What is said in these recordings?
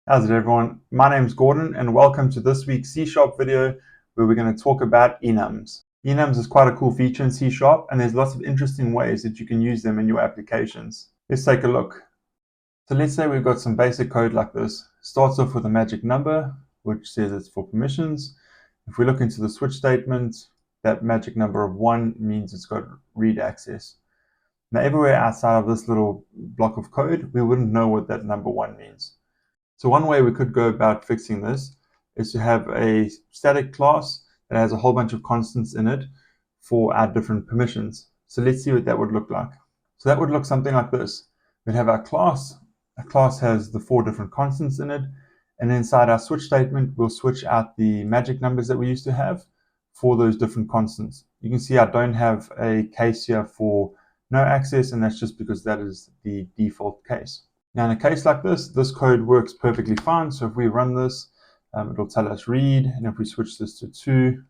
How's it, everyone? My name's Gordon, and welcome to this week's C# video where we're going to talk about enums. Enums is quite a cool feature in C#, and there's lots of interesting ways that you can use them in your applications. Let's take a look. So let's say we've got some basic code like this. Starts off with a magic number, which says it's for permissions. If we look into the switch statement, that magic number of 1 means it's got read access. Now, everywhere outside of this little block of code, we wouldn't know what that number 1 means. So one way we could go about fixing this is to have a static class that has a whole bunch of constants in it for our different permissions. So let's see what that would look like. So that would look something like this. We'd have our class. A class has the 4 different constants in it. And inside our switch statement, we'll switch out the magic numbers that we used to have for those different constants. You can see I don't have a case here for no access, and that's just because that is the default case. Now, in a case like this, this code works perfectly fine. So if we run this, it'll tell us read. And if we switch this to 2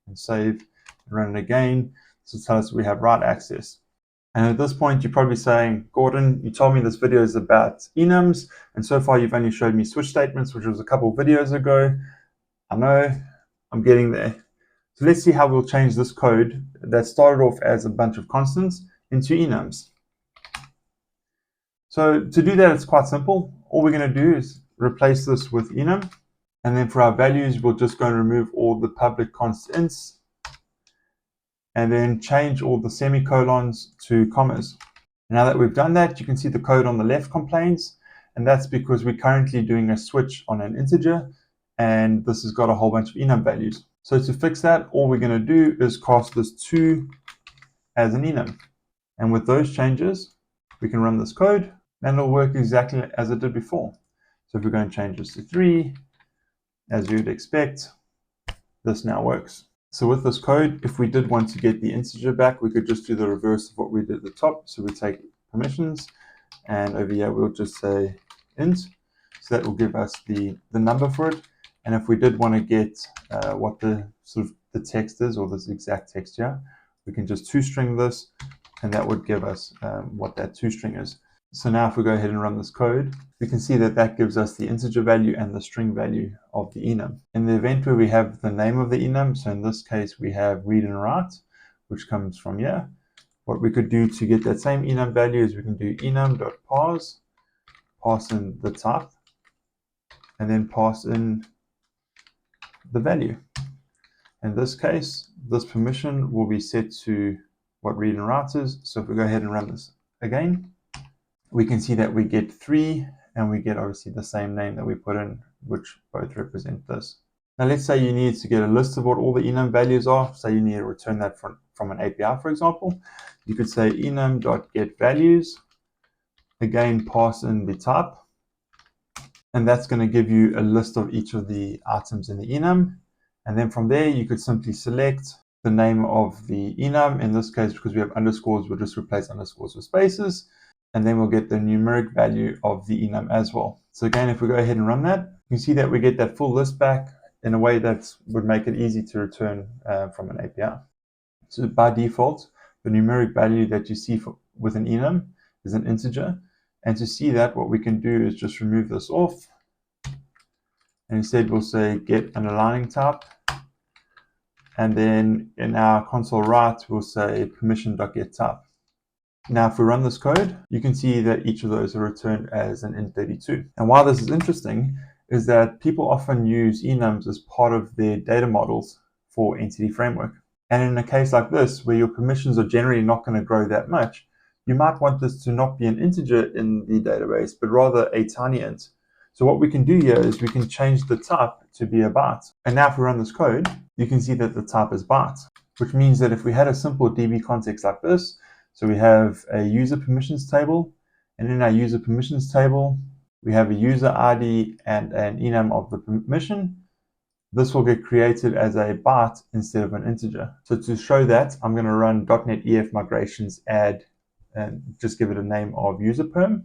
and save and run it again, this will tell us we have write access. And at this point, you're probably saying, Gordon, you told me this video is about enums, and so far you've only showed me switch statements, which was a couple of videos ago. I know, I'm getting there. So let's see how we'll change this code that started off as a bunch of constants into enums. So to do that, it's quite simple. All we're going to do is replace this with enum. And then for our values, we'll just go and remove all the public constants and then change all the semicolons to commas. Now that we've done that, you can see the code on the left complains, and that's because we're currently doing a switch on an integer, and this has got a whole bunch of enum values. So to fix that, all we're going to do is cast this 2 as an enum. And with those changes, we can run this code, and it'll work exactly as it did before. So if we're going to change this to 3, as you'd expect, this now works. So with this code, if we did want to get the integer back, we could just do the reverse of what we did at the top. So we take permissions, and over here we'll just say int. So that will give us the number for it. And if we did want to get what the text is, or this exact text here, we can just toString this, and that would give us what that toString is. So now if we go ahead and run this code, we can see that that gives us the integer value and the string value of the enum. In the event where we have the name of the enum, so in this case we have read and write, which comes from here, what we could do to get that same enum value is we can do enum.parse, pass in the type, and then pass in the value. In this case, this permission will be set to what read and write is. So if we go ahead and run this again, we can see that we get 3, and we get obviously the same name that we put in, which both represent this. Now let's say you need to get a list of what all the enum values are. Say you need to return that from an API, for example. You could say enum.getValues, again pass in the type, and that's going to give you a list of each of the items in the enum. And then from there, you could simply select the name of the enum. In this case, because we have underscores, we'll just replace underscores with spaces. And then we'll get the numeric value of the enum as well. So again, if we go ahead and run that, you can see that we get that full list back in a way that would make it easy to return from an API. So by default, the numeric value that you see with an enum is an integer. And to see that, what we can do is just remove this off. And instead, we'll say get an aligning type. And then in our console write, we'll say permission.getType. Now, if we run this code, you can see that each of those are returned as an int32. And why this is interesting is that people often use enums as part of their data models for Entity Framework. And in a case like this, where your permissions are generally not going to grow that much, you might want this to not be an integer in the database, but rather a tiny int. So what we can do here is we can change the type to be a byte. And now if we run this code, you can see that the type is byte, which means that if we had a simple DB context like this, so we have a user permissions table, and in our user permissions table, we have a user ID and an enum of the permission. This will get created as a byte instead of an integer. So to show that, I'm going to run .NET EF migrations add and just give it a name of user perm.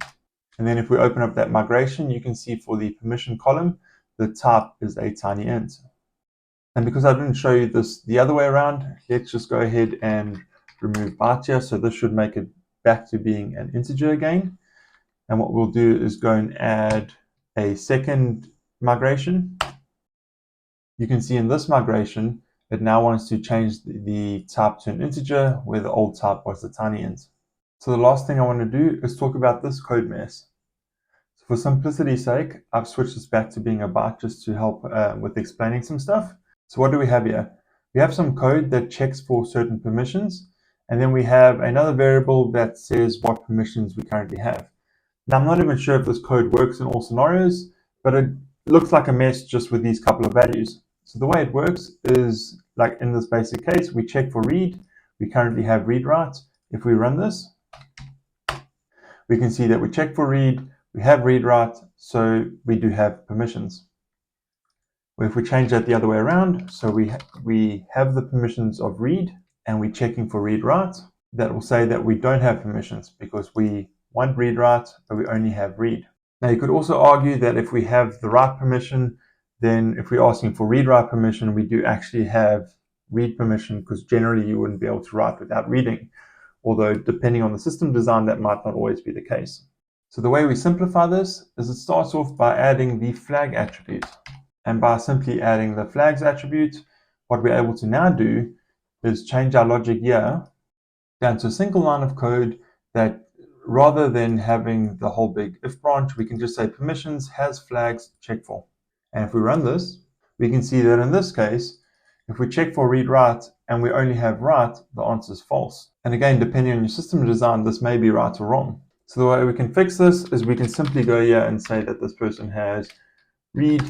And then if we open up that migration, you can see for the permission column, the type is a tiny int. And because I didn't show you this the other way around, let's just go ahead and remove byte here. So this should make it back to being an integer again. And what we'll do is go and add a second migration, you can see in this migration, it now wants to change the type to an integer where the old type was the tiny int. So the last thing I want to do is talk about this code mess. So for simplicity's sake, I've switched this back to being a byte just to help with explaining some stuff. So what do we have here? We have some code that checks for certain permissions, and then we have another variable that says what permissions we currently have. Now I'm not even sure if this code works in all scenarios, but it looks like a mess just with these couple of values. So the way it works is, like in this basic case, we check for read. We currently have read write. If we run this, we can see that we check for read, we have read write, so we do have permissions. If we change that the other way around, so we have the permissions of read and we're checking for read write, that will say that we don't have permissions because we want read write, but we only have read. Now you could also argue that if we have the write permission, then if we're asking for read write permission, we do actually have read permission, because generally you wouldn't be able to write without reading. Although depending on the system design, that might not always be the case. So the way we simplify this is it starts off by adding the flag attribute. And by simply adding the flags attribute, what we're able to now do is change our logic here down to a single line of code that, rather than having the whole big if branch, we can just say permissions has flags check for. And if we run this, we can see that in this case, if we check for read write and we only have write, the answer is false. And again, depending on your system design, this may be right or wrong. So the way we can fix this is we can simply go here and say that this person has read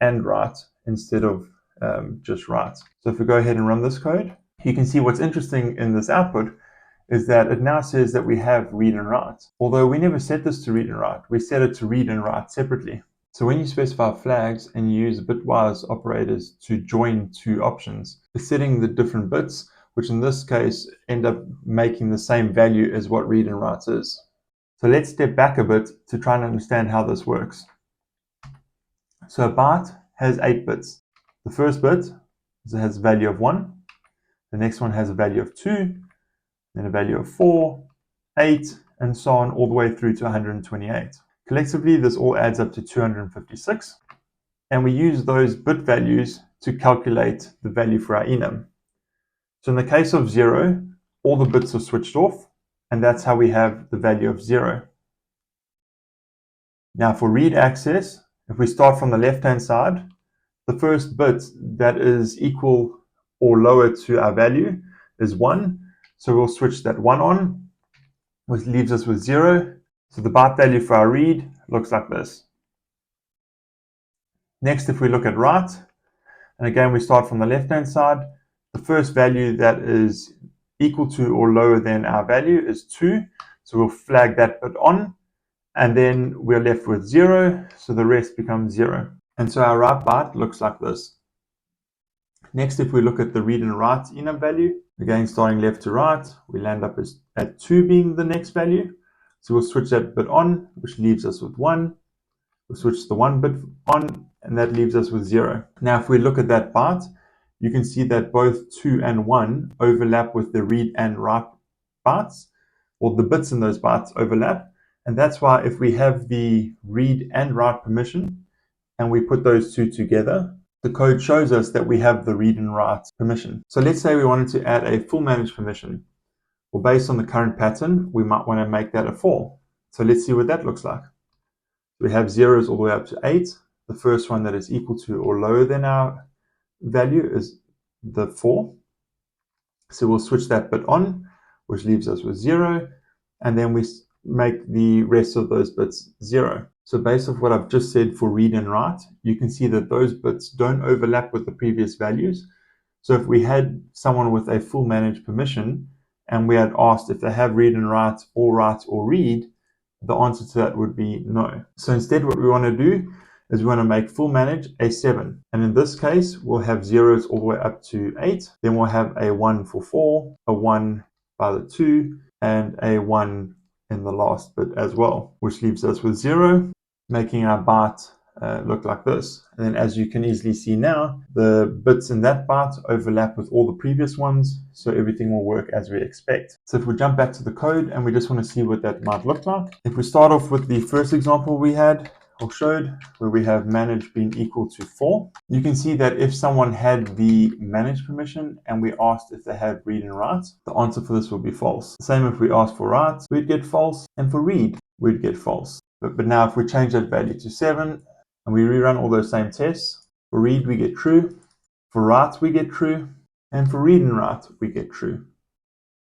and write instead of just write. So if we go ahead and run this code, you can see what's interesting in this output is that it now says that we have read and write. Although we never set this to read and write, we set it to read and write separately. So when you specify flags and you use bitwise operators to join two options, it's setting the different bits, which in this case end up making the same value as what read and write is. So let's step back a bit to try and understand how this works. So a byte has 8 bits. The first bit has a value of 1. The next one has a value of 2, then a value of 4, 8, and so on, all the way through to 128. Collectively, this all adds up to 256. And we use those bit values to calculate the value for our enum. So in the case of 0, all the bits are switched off, and that's how we have the value of 0. Now for read access, if we start from the left-hand side, the first bit that is equal or lower to our value is 1. So we'll switch that 1 on, which leaves us with 0. So the byte value for our read looks like this. Next, if we look at write, and again we start from the left-hand side, the first value that is equal to or lower than our value is 2. So we'll flag that bit on, and then we're left with 0, so the rest becomes 0. And so our write byte looks like this. Next, if we look at the read and write enum value, again starting left to right, we land up at 2 being the next value. So we'll switch that bit on, which leaves us with 1. We'll switch the 1 bit on, and that leaves us with 0. Now if we look at that byte, you can see that both 2 and 1 overlap with the read and write bytes, or the bits in those bytes overlap. And that's why if we have the read and write permission, and we put those two together, the code shows us that we have the read and write permission. So let's say we wanted to add a full manage permission. Well, based on the current pattern, we might want to make that a 4. So let's see what that looks like. We have zeros all the way up to 8. The first one that is equal to or lower than our value is the 4. So we'll switch that bit on, which leaves us with 0. And then we make the rest of those bits 0. So based off what I've just said for read and write, you can see that those bits don't overlap with the previous values. So if we had someone with a full manage permission, and we had asked if they have read and write or read, the answer to that would be no. So instead what we want to do is we want to make full manage a 7. And in this case, we'll have zeros all the way up to 8. Then we'll have a 1 for 4, a 1 by the 2, and a 1 in the last bit as well, which leaves us with 0, making our byte look like this. And then as you can easily see now, the bits in that byte overlap with all the previous ones, so everything will work as we expect. So if we jump back to the code and we just want to see what that might look like, if we start off with the first example we had, or showed, where we have manage being equal to 4. You can see that if someone had the manage permission and we asked if they had read and write, the answer for this would be false. Same if we asked for write, we'd get false, and for read, we'd get false. But now if we change that value to 7 and we rerun all those same tests, for read we get true, for write we get true, and for read and write we get true.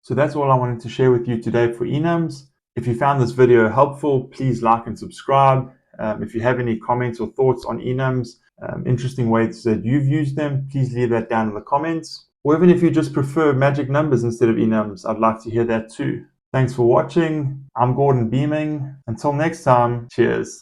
So that's all I wanted to share with you today for enums. If you found this video helpful, please like and subscribe. If you have any comments or thoughts on enums, interesting ways that you've used them, please leave that down in the comments. Or even if you just prefer magic numbers instead of enums, I'd like to hear that too. Thanks for watching. I'm Gordon Beaming. Until next time, cheers.